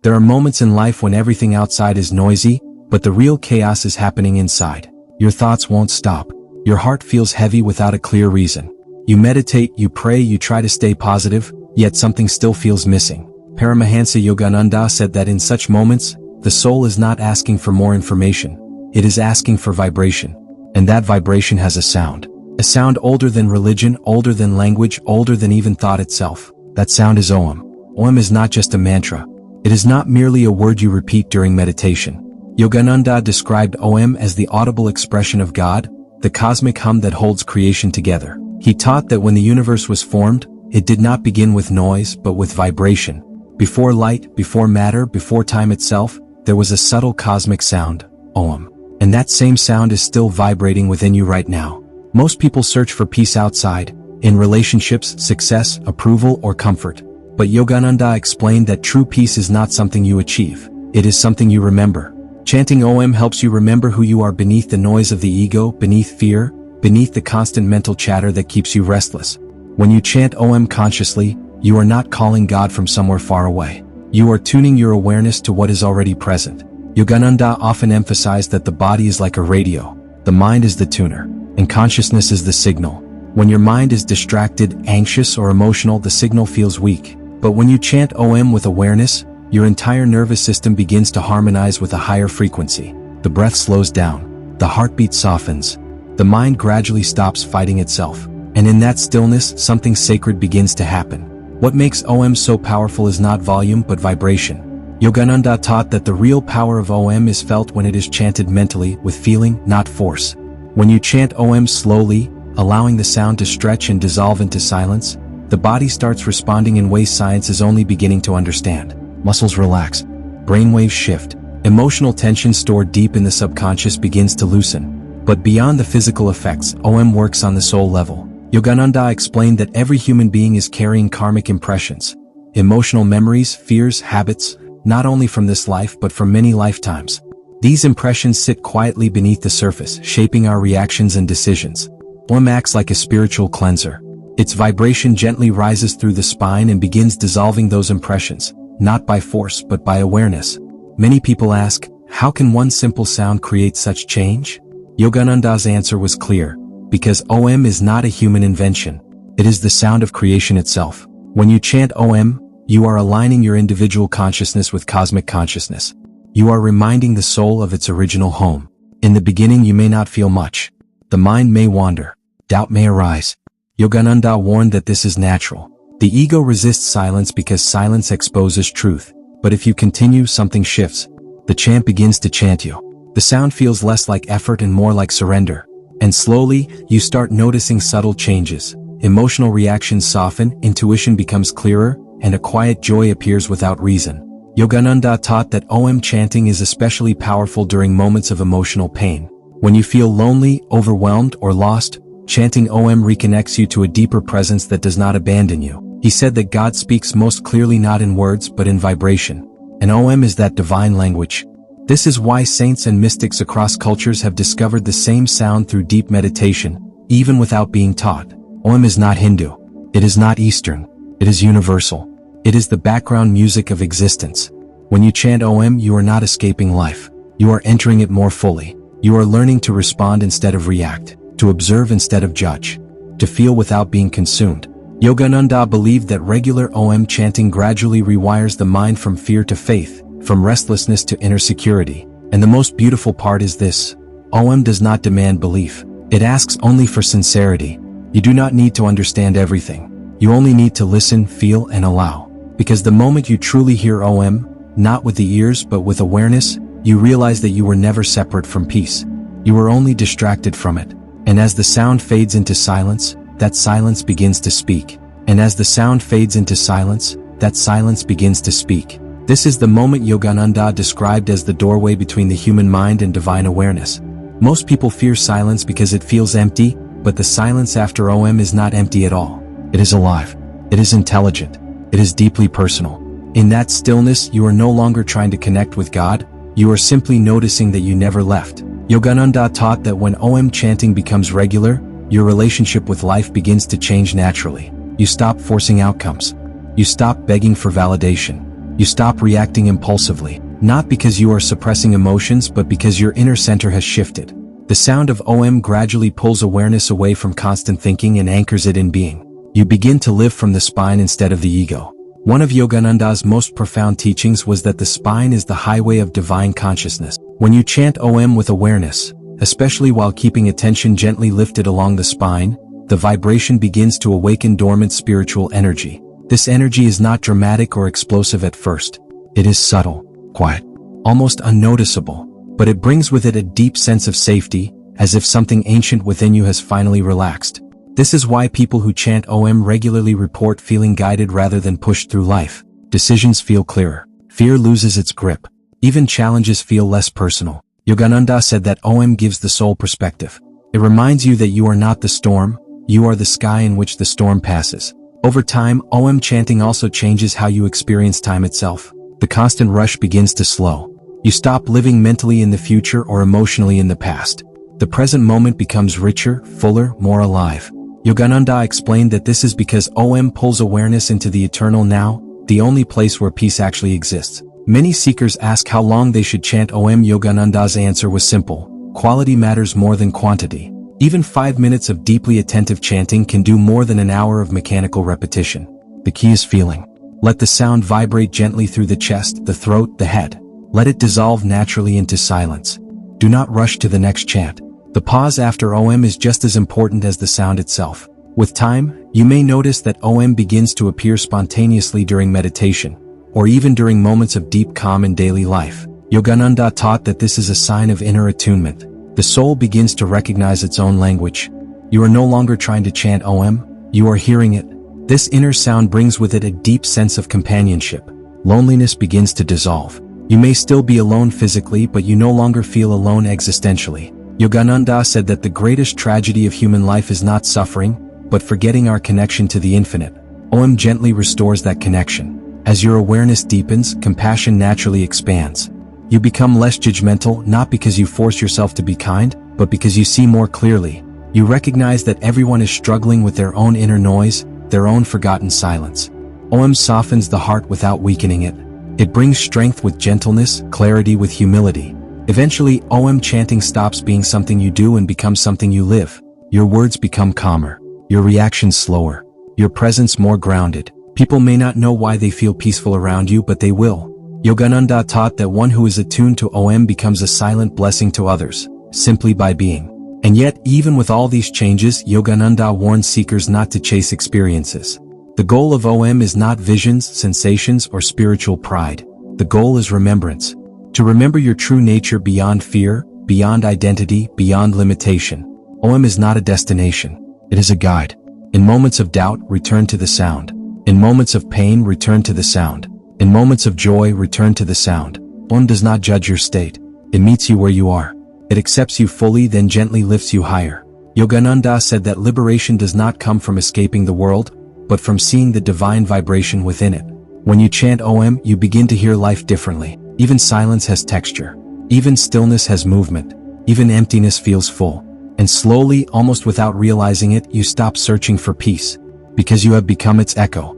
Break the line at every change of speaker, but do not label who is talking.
There are moments in life when everything outside is noisy, but the real chaos is happening inside. Your thoughts won't stop. Your heart feels heavy without a clear reason. You meditate, you pray, you try to stay positive, yet something still feels missing. Paramahansa Yogananda said that in such moments, the soul is not asking for more information. It is asking for vibration. And that vibration has a sound. A sound older than religion, older than language, older than even thought itself. That sound is Om. Om is not just a mantra. It is not merely a word you repeat during meditation. Yogananda described Om as the audible expression of God, the cosmic hum that holds creation together. He taught that when the universe was formed, it did not begin with noise but with vibration. Before light, before matter, before time itself, there was a subtle cosmic sound, Om. And that same sound is still vibrating within you right now. Most people search for peace outside, in relationships, success, approval, or comfort. But Yogananda explained that true peace is not something you achieve. It is something you remember. Chanting Om helps you remember who you are beneath the noise of the ego, beneath fear, beneath the constant mental chatter that keeps you restless. When you chant Om consciously, you are not calling God from somewhere far away. You are tuning your awareness to what is already present. Yogananda often emphasized that the body is like a radio. The mind is the tuner, and consciousness is the signal. When your mind is distracted, anxious, or emotional, the signal feels weak. But when you chant Om with awareness, your entire nervous system begins to harmonize with a higher frequency. The breath slows down. The heartbeat softens. The mind gradually stops fighting itself. And in that stillness, something sacred begins to happen. What makes Om so powerful is not volume but vibration. Yogananda taught that the real power of Om is felt when it is chanted mentally, with feeling, not force. When you chant Om slowly, allowing the sound to stretch and dissolve into silence, the body starts responding in ways science is only beginning to understand. Muscles relax. Brainwaves shift. Emotional tension stored deep in the subconscious begins to loosen. But beyond the physical effects, Om works on the soul level. Yogananda explained that every human being is carrying karmic impressions, emotional memories, fears, habits, not only from this life but from many lifetimes. These impressions sit quietly beneath the surface, shaping our reactions and decisions. Om acts like a spiritual cleanser. Its vibration gently rises through the spine and begins dissolving those impressions, not by force but by awareness. Many people ask, how can one simple sound create such change? Yogananda's answer was clear. Because Om is not a human invention. It is the sound of creation itself. When you chant Om, you are aligning your individual consciousness with cosmic consciousness. You are reminding the soul of its original home. In the beginning you may not feel much. The mind may wander. Doubt may arise. Yogananda warned that this is natural. The ego resists silence because silence exposes truth. But if you continue, something shifts. The chant begins to chant you. The sound feels less like effort and more like surrender. And slowly, you start noticing subtle changes. Emotional reactions soften, intuition becomes clearer, and a quiet joy appears without reason. Yogananda taught that Om chanting is especially powerful during moments of emotional pain. When you feel lonely, overwhelmed, or lost, chanting Om reconnects you to a deeper presence that does not abandon you. He said that God speaks most clearly not in words but in vibration. And Om is that divine language. This is why saints and mystics across cultures have discovered the same sound through deep meditation, even without being taught. Om is not Hindu. It is not Eastern. It is universal. It is the background music of existence. When you chant Om, you are not escaping life. You are entering it more fully. You are learning to respond instead of react, to observe instead of judge, to feel without being consumed. Yogananda believed that regular Om chanting gradually rewires the mind from fear to faith, from restlessness to inner security. And the most beautiful part is this. Om does not demand belief. It asks only for sincerity. You do not need to understand everything. You only need to listen, feel, and allow. Because the moment you truly hear Om, not with the ears but with awareness, you realize that you were never separate from peace. You were only distracted from it. And as the sound fades into silence, that silence begins to speak. And as the sound fades into silence, that silence begins to speak. This is the moment Yogananda described as the doorway between the human mind and divine awareness. Most people fear silence because it feels empty, but the silence after Om is not empty at all. It is alive. It is intelligent. It is deeply personal. In that stillness, you are no longer trying to connect with God. You are simply noticing that you never left. Yogananda taught that when Om chanting becomes regular, your relationship with life begins to change naturally. You stop forcing outcomes. You stop begging for validation. You stop reacting impulsively, not because you are suppressing emotions but because your inner center has shifted. The sound of Om gradually pulls awareness away from constant thinking and anchors it in being. You begin to live from the spine instead of the ego. One of Yogananda's most profound teachings was that the spine is the highway of divine consciousness. When you chant Om with awareness, especially while keeping attention gently lifted along the spine, the vibration begins to awaken dormant spiritual energy. This energy is not dramatic or explosive at first. It is subtle, quiet, almost unnoticeable, but it brings with it a deep sense of safety, as if something ancient within you has finally relaxed. This is why people who chant Om regularly report feeling guided rather than pushed through life. Decisions feel clearer. Fear loses its grip. Even challenges feel less personal. Yogananda said that Om gives the soul perspective. It reminds you that you are not the storm, you are the sky in which the storm passes. Over time, Om chanting also changes how you experience time itself. The constant rush begins to slow. You stop living mentally in the future or emotionally in the past. The present moment becomes richer, fuller, more alive. Yogananda explained that this is because Om pulls awareness into the eternal now, the only place where peace actually exists. Many seekers ask how long they should chant Om. Yogananda's answer was simple: quality matters more than quantity. Even 5 minutes of deeply attentive chanting can do more than an hour of mechanical repetition. The key is feeling. Let the sound vibrate gently through the chest, the throat, the head. Let it dissolve naturally into silence. Do not rush to the next chant. The pause after Om is just as important as the sound itself. With time, you may notice that Om begins to appear spontaneously during meditation, or even during moments of deep calm in daily life. Yogananda taught that this is a sign of inner attunement. The soul begins to recognize its own language. You are no longer trying to chant Om, you are hearing it. This inner sound brings with it a deep sense of companionship. Loneliness begins to dissolve. You may still be alone physically, but you no longer feel alone existentially. Yogananda said that the greatest tragedy of human life is not suffering, but forgetting our connection to the infinite. Om gently restores that connection. As your awareness deepens, compassion naturally expands. You become less judgmental, not because you force yourself to be kind, but because you see more clearly. You recognize that everyone is struggling with their own inner noise, their own forgotten silence. Om softens the heart without weakening it. It brings strength with gentleness, clarity with humility. Eventually, Om chanting stops being something you do and becomes something you live. Your words become calmer, your reactions slower, your presence more grounded. People may not know why they feel peaceful around you, but they will. Yogananda taught that one who is attuned to Om becomes a silent blessing to others, simply by being. And yet, even with all these changes, Yogananda warns seekers not to chase experiences. The goal of Om is not visions, sensations, or spiritual pride. The goal is remembrance. To remember your true nature beyond fear, beyond identity, beyond limitation. Om is not a destination. It is a guide. In moments of doubt, return to the sound. In moments of pain, return to the sound. In moments of joy, return to the sound. Om does not judge your state. It meets you where you are. It accepts you fully, then gently lifts you higher. Yogananda said that liberation does not come from escaping the world, but from seeing the divine vibration within it. When you chant Om, you begin to hear life differently. Even silence has texture. Even stillness has movement. Even emptiness feels full. And slowly, almost without realizing it, you stop searching for peace, because you have become its echo.